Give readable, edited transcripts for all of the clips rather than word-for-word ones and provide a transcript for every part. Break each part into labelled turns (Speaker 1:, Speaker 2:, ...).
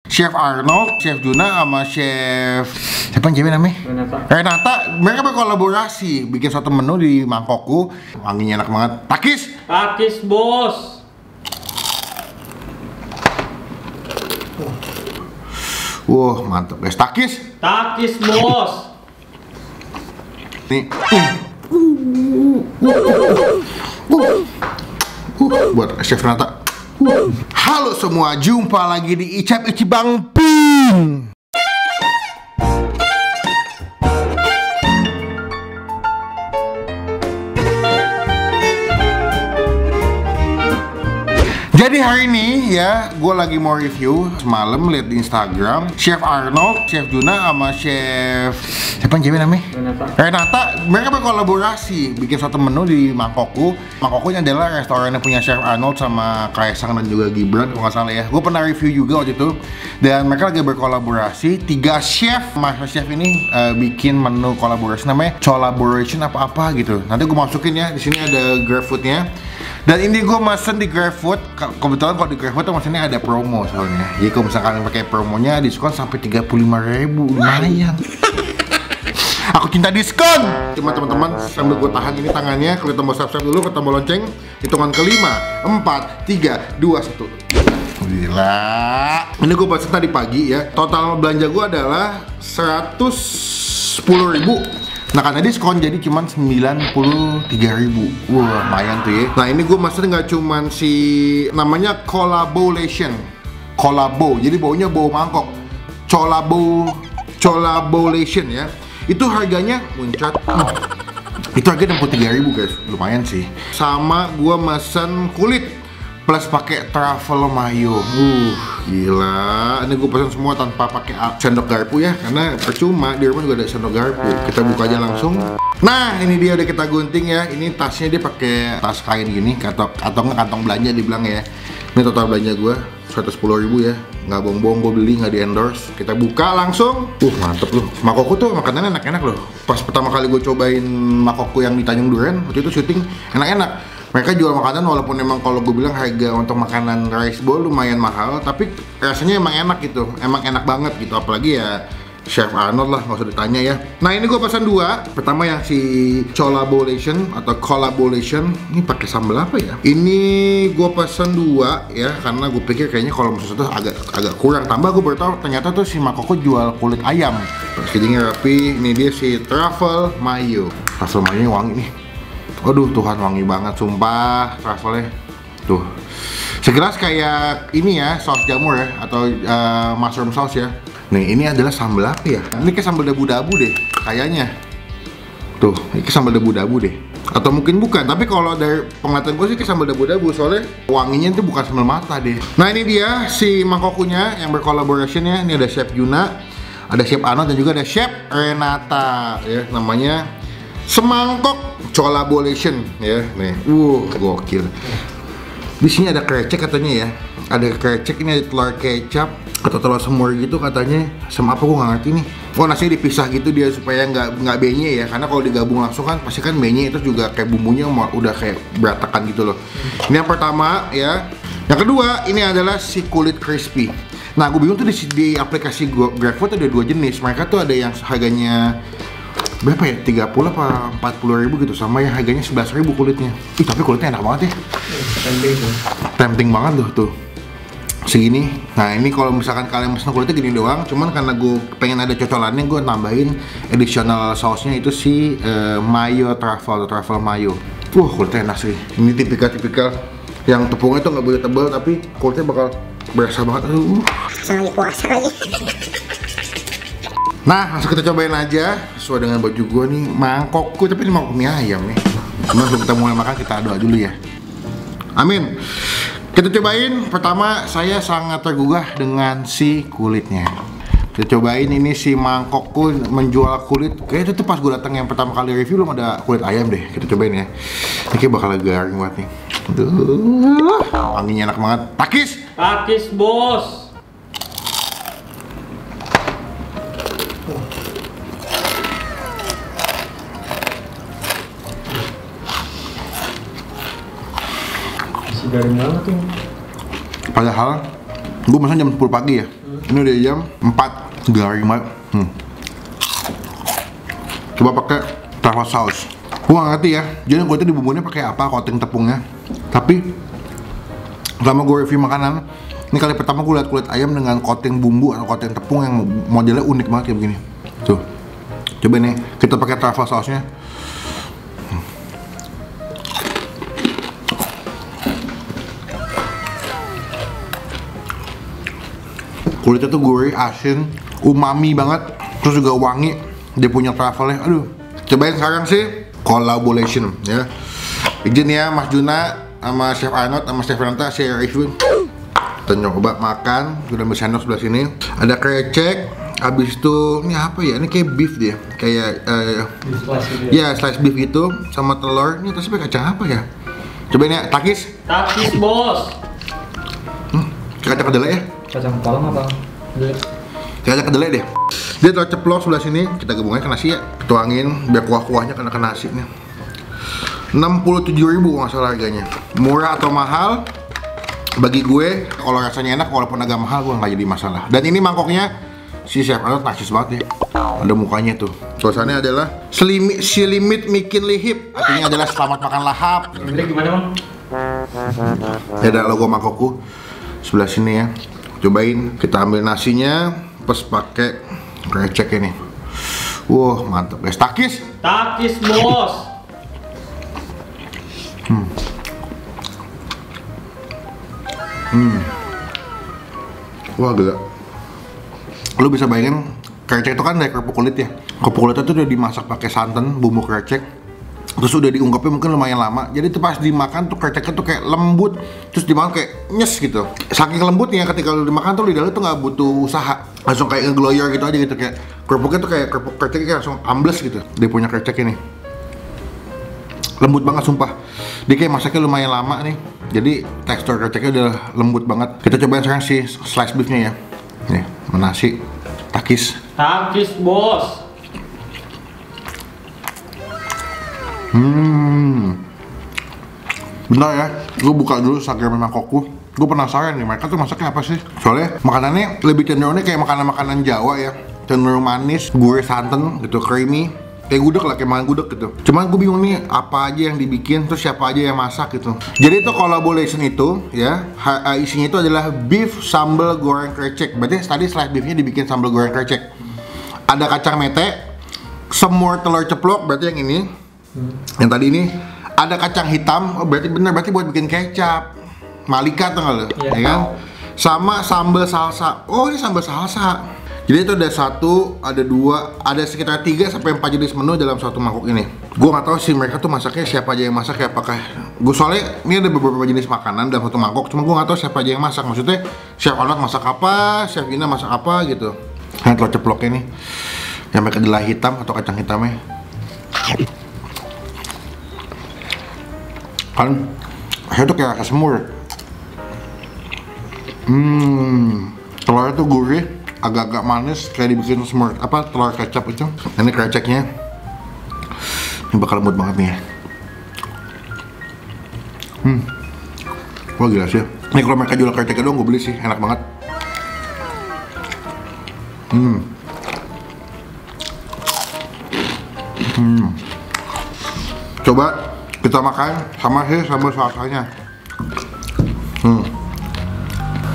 Speaker 1: Chef Arnold, Chef Juna, sama Chef siapa yang cewek namanya? Renata. Mereka berkolaborasi bikin suatu menu di mangkokku. Wanginya enak banget. Takis!
Speaker 2: Takis, bos!
Speaker 1: Wah, mantap guys. Takis!
Speaker 2: Takis, bos!
Speaker 1: Nih. Buat Chef Renata. Halo semua, jumpa lagi di Icap Icibang Ping. Jadi hari ini ya, gue lagi mau review. Semalam lihat di Instagram Chef Arnold, Chef Juna, sama Chef siapa yang cewek namanya? Renata. Mereka berkolaborasi bikin suatu menu di mangkokku. Mangkokku ini adalah restoran yang punya Chef Arnold sama Kaisang dan juga Gibran kalau nggak salah ya. Gue pernah review juga waktu itu. Dan mereka lagi berkolaborasi. 3 chef, master chef ini bikin menu kolaborasi namanya Collaboration apa-apa gitu. Nanti gue masukin ya. Di sini ada GrabFood-nya. Dan ini gue mesen di GrabFood. Kebetulan kalau di GrabFood tuh mesennya ada promo soalnya. Jadi kalau misalkan kalian pakai promonya diskon sampai 35.000, lumayan. Aku cinta diskon. Cuma teman-teman sambil gue tahan ini tangannya, klik tombol subscribe dulu, klik tombol lonceng. Hitungan kelima, 4, 3, 2, 1. Gila. Ini gue pesen tadi pagi ya. Total belanja gue adalah 110.000. Nah karena diskon jadi cuman 93.000. Wah lumayan tuh ya. Nah ini gue mesen nggak cuman si namanya Collaboration. Collabo, jadi baunya bau mangkok. Collaboration ya. Itu harganya muncat. Itu harganya 63.000 guys, lumayan sih. Sama gue mesen kulit plus pakai truffle mayo. Gila. Ini gue pesan semua tanpa pakai sendok garpu ya, karena percuma di rumah juga ada sendok garpu. Kita buka aja langsung. Nah, ini dia udah kita gunting ya. Ini tasnya dia pakai tas kain gini, atau nggak kantong belanja dibilang ya. Ini total belanja gue 110.000 ya. Nggak bohong-bohong, gue beli, nggak di endorse. Kita buka langsung. Mantep loh. Makokku tuh makanannya enak-enak loh. Pas pertama kali gue cobain makokku yang di Tanjung Duren, waktu itu syuting enak-enak. Mereka jual makanan walaupun emang kalau gue bilang harga untuk makanan rice bowl lumayan mahal, tapi rasanya emang enak gitu, emang enak banget gitu. Apalagi ya Chef Arnold lah, nggak usah ditanya ya. Nah ini gue pesan 2. Pertama yang si Collaboration atau Collaboration. Ini pakai sambal apa ya? Ini gue pesan 2 ya, karena gue pikir kayaknya kalau misalnya tuh agak kurang. Tambah gue baru tahu ternyata tuh si Makoko jual kulit ayam. Packagingnya rapi. Ini dia si truffle mayo. Truffle mayonya wangi nih. Aduh Tuhan, wangi banget sumpah truffle-nya. Tuh segelas kayak ini ya, saus jamur ya, atau mushroom sauce ya. Nih ini adalah sambal apa ya? Ini kayak sambal dabu-dabu deh kayaknya. Tuh ini kayak sambal dabu-dabu deh. Atau mungkin bukan, tapi kalau dari penglihatan gue sih kayak sambal dabu-dabu. Soalnya wanginya itu bukan sambal mata deh. Nah ini dia si mangkoknya yang berkolaborasinya. Ini ada Chef Juna, ada Chef Arnold, dan juga ada Chef Renata ya. Namanya semangkok Collaboration ya. Nih, gokil. Di sini ada krecek katanya ya. Ada krecek, ini ada telur kecap atau telur semur gitu katanya. Sama apa gue nggak ngerti nih. Nasinya dipisah gitu dia supaya nggak benye ya. Karena kalau digabung langsung kan pasti kan benye, itu juga kayak bumbunya udah kayak beratakan gitu loh. Ini yang pertama ya. Yang kedua ini adalah si kulit crispy. Nah gue bingung tuh di aplikasi GrabFood ada 2 jenis. Mereka tuh ada yang harganya berapa ya? 30 apa 40.000 gitu, sama yang harganya 11.000 kulitnya. Tapi kulitnya enak banget ya. Tempting banget tuh segini. Nah ini kalau misalkan kalian pesen kulitnya gini doang, cuman karena gue pengen ada cocolannya, gue tambahin additional sausnya itu si mayo truffle mayo. Kulitnya enak sih. Ini tipikal yang tepungnya tuh nggak boleh tebal, tapi kulitnya bakal berasa banget.
Speaker 3: Sangat puasa lagi.
Speaker 1: Nah, langsung kita cobain aja sesuai dengan baju gue nih, mangkokku, tapi ini mangkok mie ayam nih. Cuma sebelum kita mulai makan kita doa dulu ya. Amin. Kita cobain. Pertama, saya sangat tergugah dengan si kulitnya. Kita cobain ini si mangkokku menjual kulit. Kayaknya itu pas gue datang yang pertama kali review belum ada kulit ayam deh. Kita cobain ya. Ini kayak bakal garing banget nih. Aduh, wanginya enak banget. Takis!
Speaker 2: Takis, bos!
Speaker 4: Garing banget tuh.
Speaker 1: Padahal gue pesan jam 10 pagi ya. Ini udah jam 4, garing banget. Coba pakai truffle sauce. Gua nggak ngerti ya, jadi gue itu dibumbunya pakai apa, coating tepungnya. Tapi selama gue review makanan, ini kali pertama gue liat kulit ayam dengan coating bumbu atau coating tepung yang modelnya unik banget kayak begini. Tuh, coba nih kita pakai truffle sauce-nya. Kulitnya tuh gurih, asin, umami banget, terus juga wangi. Dia punya truffle-nya, aduh. Cobain sekarang sih collaboration ya. Izin ya Mas Juna sama Chef Arnold sama Chef Renata share review. Kita nyoba makan, udah ambil sendok sebelah sini. Ada krecek, habis itu ini apa ya? Ini kayak beef dia, kayak ya slice beef itu sama telur. Ini terus kacang apa ya? Cobain ya, takis.
Speaker 2: Takis bos.
Speaker 1: Kacang kedelai ya?
Speaker 2: Kacang kolong apa?
Speaker 1: Kacang kedelai deh. Dia telur ceplok sebelah sini, kita gabungnya ke nasi ya. Tuangin biar kuah-kuahnya kena ke nasi nih. 67.000 nggak salah harganya. Murah atau mahal? Bagi gue, kalau rasanya enak walaupun agak mahal gue nggak jadi masalah. Dan ini mangkoknya si Chef Arnold narsis banget ya. Ada mukanya tuh. Tulisannya adalah Silimit Mikin Lihip. Artinya adalah selamat makan lahap.
Speaker 2: Ini gimana bang?
Speaker 1: Ya ada logo mangkokku sebelah sini ya. Cobain, kita ambil nasinya, plus pakai krecek ini. Wah mantap guys. Takis.
Speaker 2: Takis bos.
Speaker 1: Wah gila. Lu bisa bayangin krecek itu kan dari kerupuk kulit ya. Kerupuk kulitnya tuh udah dimasak pakai santan, bumbu krecek. Terus udah diungkapnya mungkin lumayan lama. Jadi tuh pas dimakan tuh kreceknya tuh kayak lembut. Terus dimakan kayak nyes gitu. Saking lembutnya ketika lu dimakan tuh lidah lu tuh nggak butuh usaha. Langsung kayak ngegloyor gitu aja gitu, kayak kerupuknya tuh kayak kerupuk kreceknya langsung ambles gitu. Dia punya krecek ini. Lembut banget sumpah. Dia kayak masaknya lumayan lama nih. Jadi tekstur kreceknya udah lembut banget. Kita cobain sekarang si slice beefnya ya. Nih, nasi takis.
Speaker 2: Takis bos.
Speaker 1: Bentar ya, gue buka dulu Instagram mangkokku. Gue penasaran nih, mereka tuh masaknya apa sih? Soalnya makanannya lebih cenderungnya kayak makanan-makanan Jawa ya. Cenderung manis, gurih santan gitu, creamy. Kayak gudeg lah, kayak makan gudeg gitu. Cuman gue bingung nih, apa aja yang dibikin, terus siapa aja yang masak gitu. Jadi itu collaboration itu ya, isinya itu adalah beef sambal goreng krecek. Berarti tadi slice beefnya dibikin sambal goreng krecek. Ada kacang mete, semur telur ceplok, berarti yang ini. Yang tadi ini ada kacang hitam, oh berarti bener, berarti buat bikin kecap. Malika tuh nggak lo?
Speaker 2: Iya.
Speaker 1: Ya kan? Sama sambal salsa. Oh ini sambal salsa. Jadi itu ada 1, ada 2, ada sekitar 3 sampai 4 jenis menu dalam satu mangkok ini. Gue nggak tahu sih mereka tuh masaknya siapa aja yang masak ya, apakah gue soalnya ini ada beberapa jenis makanan dalam satu mangkok, cuma gue nggak tahu siapa aja yang masak. Maksudnya Chef Arnold masak apa, Chef Ina masak apa gitu. Nah telur ceploknya nih, yang pakai kedelai hitam atau kacang hitamnya. Kan saya tuh kayak rasa semur. Telurnya tuh gurih, agak-agak manis, kayak dibikin semur apa telur kecap itu. Ini kreceknya, ini bakal lembut banget nih ya. Wah gila sih. Ini kalau mereka jual kreceknya doang gue beli sih, enak banget. Coba kita makan sama sih sambal salsanya.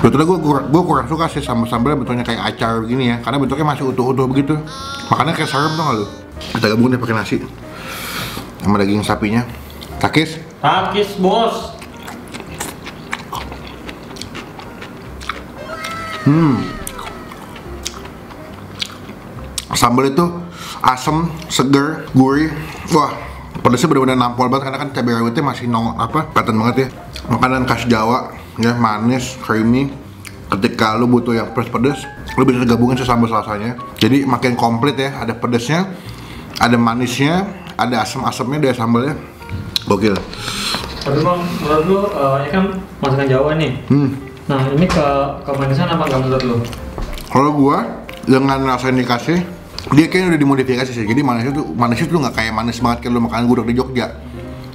Speaker 1: Betulnya gue kurang suka sih sambal-sambalnya bentuknya kayak acar begini ya, karena bentuknya masih utuh-utuh begitu. Makannya kayak serem tuh nggak lu? Kita gabungin deh pakai nasi sama daging sapinya. Takis?
Speaker 2: Takis bos.
Speaker 1: Sambal itu asam, seger, gurih. Wah, pedasnya benar-benar nampol banget karena kan cabai rawitnya masih kelihatan banget ya. Makanan khas Jawa ya, manis, creamy. Ketika lu butuh yang pedas, lu bisa gabungin sih sambal salsanya. Jadi makin komplit ya, ada pedasnya, ada manisnya, ada asam-asamnya dari sambalnya. Gokil.
Speaker 2: Tapi bang, menurut lu ini kan masakan Jawa nih. Nah ini kemanisan apa nggak menurut lu?
Speaker 1: Kalau gua dengan rasa yang dikasih, dia kayaknya udah dimodifikasi sih. Jadi manisnya tuh nggak kayak manis banget kayak lu makan gudeg di Jogja.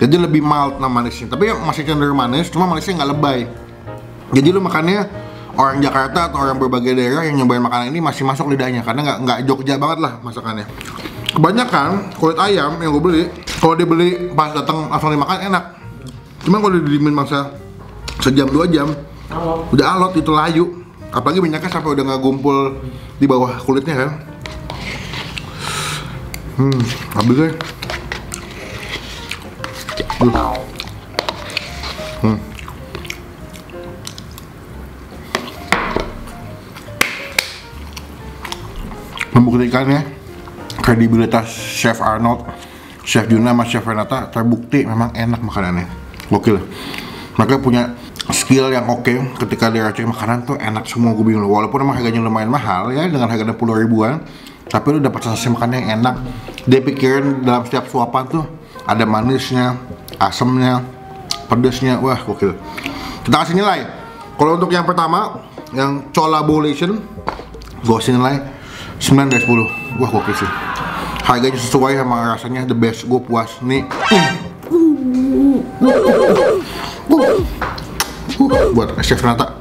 Speaker 1: Jadi lebih mild nah manisnya. Tapi masih cenderung manis, cuma manisnya nggak lebay. Jadi lu makannya orang Jakarta atau orang berbagai daerah yang nyobain makanan ini masih masuk lidahnya karena nggak Jogja banget lah masakannya. Kebanyakan kulit ayam yang gue beli, kalau dibeli pas datang langsung dimakan enak. Cuman kalau didiemin masa sejam 2 jam, udah alot itu layu. Apalagi minyaknya sampai udah nggak gumpul di bawah kulitnya kan. Habis deh. Membuktikannya kredibilitas Chef Arnold, Chef Juna, sama Chef Renata terbukti memang enak makanannya. Gokil. Mereka punya skill yang oke ketika diracikin makanan tuh enak semua. Gue bingung, walaupun emang harganya lumayan mahal ya, dengan harga 60 ribuan, tapi lu dapat sensasi makannya yang enak. Dia pikirin dalam setiap suapan tuh ada manisnya, asamnya, pedesnya, wah gokil. Kita kasih nilai. Kalau untuk yang pertama, yang Cholabolation, gue kasih nilai 9 dari 10. Wah gokil sih. Harganya sesuai sama rasanya, the best. Gue puas nih. Buat Chef Renata.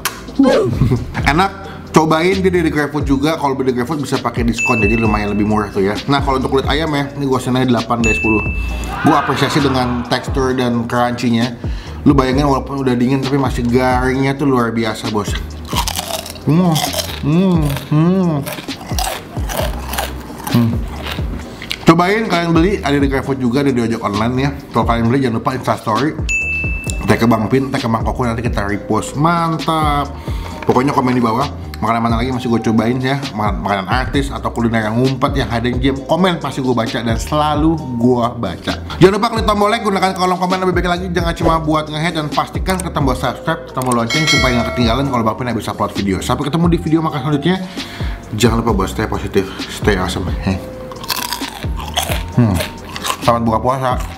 Speaker 1: Enak. Cobain dia di GrabFood juga. Kalau beli di GrabFood bisa pakai diskon, jadi lumayan lebih murah tuh ya. Nah kalau untuk kulit ayam ya, ini gue kasih nilai 8 dari 10. Gue apresiasi dengan tekstur dan crunchy-nya. Lu bayangin walaupun udah dingin tapi masih garingnya tuh luar biasa bos. Cobain, kalian beli, ada di GrabFood juga, ada di ojek online ya. Kalau kalian beli jangan lupa Instastory, tag ke Bang Pin, tag ke Bang Koko, nanti kita repost. Mantap. Pokoknya komen di bawah makanan mana lagi masih gue cobain ya, makanan artis atau kuliner yang ngumpet yang hidden gem. Komen pasti gue baca dan selalu gue baca. Jangan lupa klik tombol like, gunakan kolom komen lebih baik lagi. Jangan cuma buat nge-head, dan pastikan ke tombol subscribe, tombol lonceng supaya nggak ketinggalan kalau Bang Pin bisa upload video. Sampai ketemu di video makan selanjutnya. Jangan lupa buat stay positif, stay awesome. Selamat buka puasa.